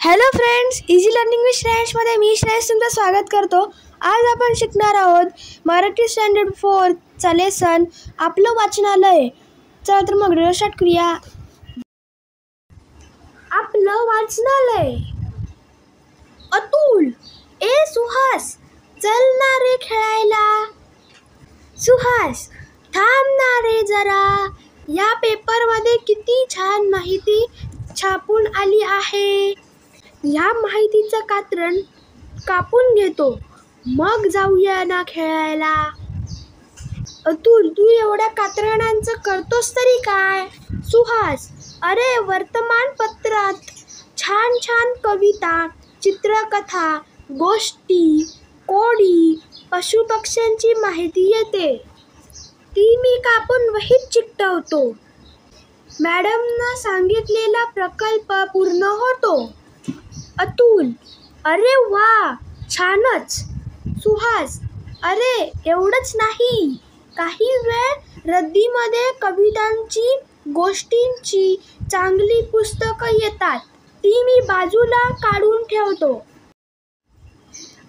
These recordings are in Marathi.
Hello friends, easy learning with श्रेयसमध्ये मी श्रेयस तुमचं स्वागत करतो। आज आपण शिकणार आहोत मराठी स्टँडर्ड 4 चा लेसन आपलं वाचनालय। चला तर मग व्हिडिओ स्टार्ट करूया। आपलं वाचनालय। अतुल, ए सुहास, चल ना रे खेळायला। सुहास, थांब ना रे जरा, या पेपरमध्ये किती छान माहिती छापून आली आहे। या माहितीचं कात्रण कापून घेतो, मग जाऊया ना खेळायला। अतुल, तू एवढ्या कात्रणांचं करतोस तरी काय? सुहास, अरे वर्तमानपत्रात छान छान कविता, चित्रकथा, गोष्टी, कोडी, पशुपक्ष्यांची माहिती येते, ती मी कापून वहीत चिकटवतो। मॅडमनं सांगितलेला प्रकल्प पूर्ण होतो। अतुल, अरे वा, छानच। सुहास, अरे एवढंच नाही, काही वेळ रद्दीमध्ये कवितांची, गोष्टींची चांगली पुस्तकं येतात, ती मी बाजूला काढून ठेवतो।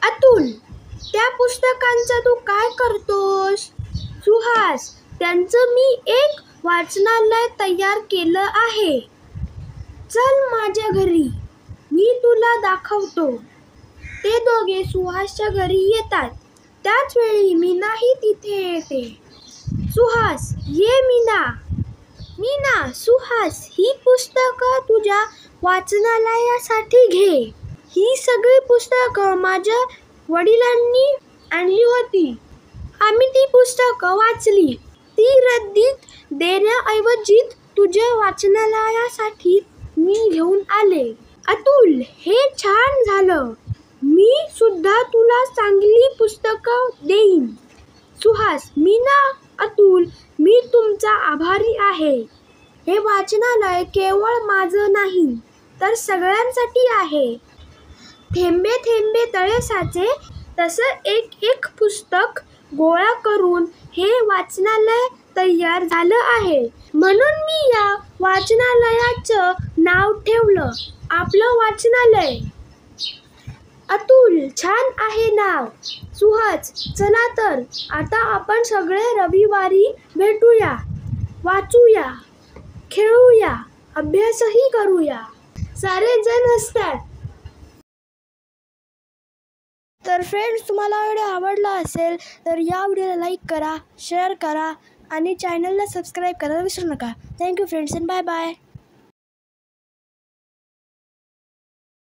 अतुल, त्या पुस्तकांचं तू काय करतोस? सुहास, त्यांचं मी एक वाचनालय तयार केलं आहे, चल माझ्या घरी, मी तुला दाखवतो। ते दोघे सुहासच्या घरी येतात, त्याच वेळी मीनाही तिथे येते। सुहास, ये मीना। मीना, सुहास, ही पुस्तकं तुझ्या वाचनालयासाठी घे। ही सगळी पुस्तकं माझ्या वडिलांनी आणली होती, आम्ही ती पुस्तकं वाचली, ती रद्दीत देण्याऐवजी तुझ्या वाचनालयासाठी मी घेऊन आले। अतुल, हे छान झालं, मी सुद्धा तुला चांगली पुस्तकं देईन। सुहास, मीना, अतुल, मी तुमचा आभारी आहे। हे वाचनालय केवळ माझं नाही, तर सगळ्यांसाठी आहे। थेंबे थेंबे तळे साचे, तसं एक एक पुस्तक गोळा करून हे वाचनालय तयार झालं आहे, म्हणून मी या वाचनालयाचं नाव ठेवलं आपलं वाचनालय। अतुल, छान आहे नाव। सुहास, चला तर आता आपण सगळे रविवारी भेटूया, वाचूया, खेळूया, अभ्यासही करूया। सारे जण हसतात। तर फ्रेंड्स, तुम्हाला व्हिडिओ आवडला असेल तर या व्हिडिओला लाईक करा, शेअर करा आणि चॅनलला सबस्क्राईब करायला विसरू नका। Thank you friends and bye bye.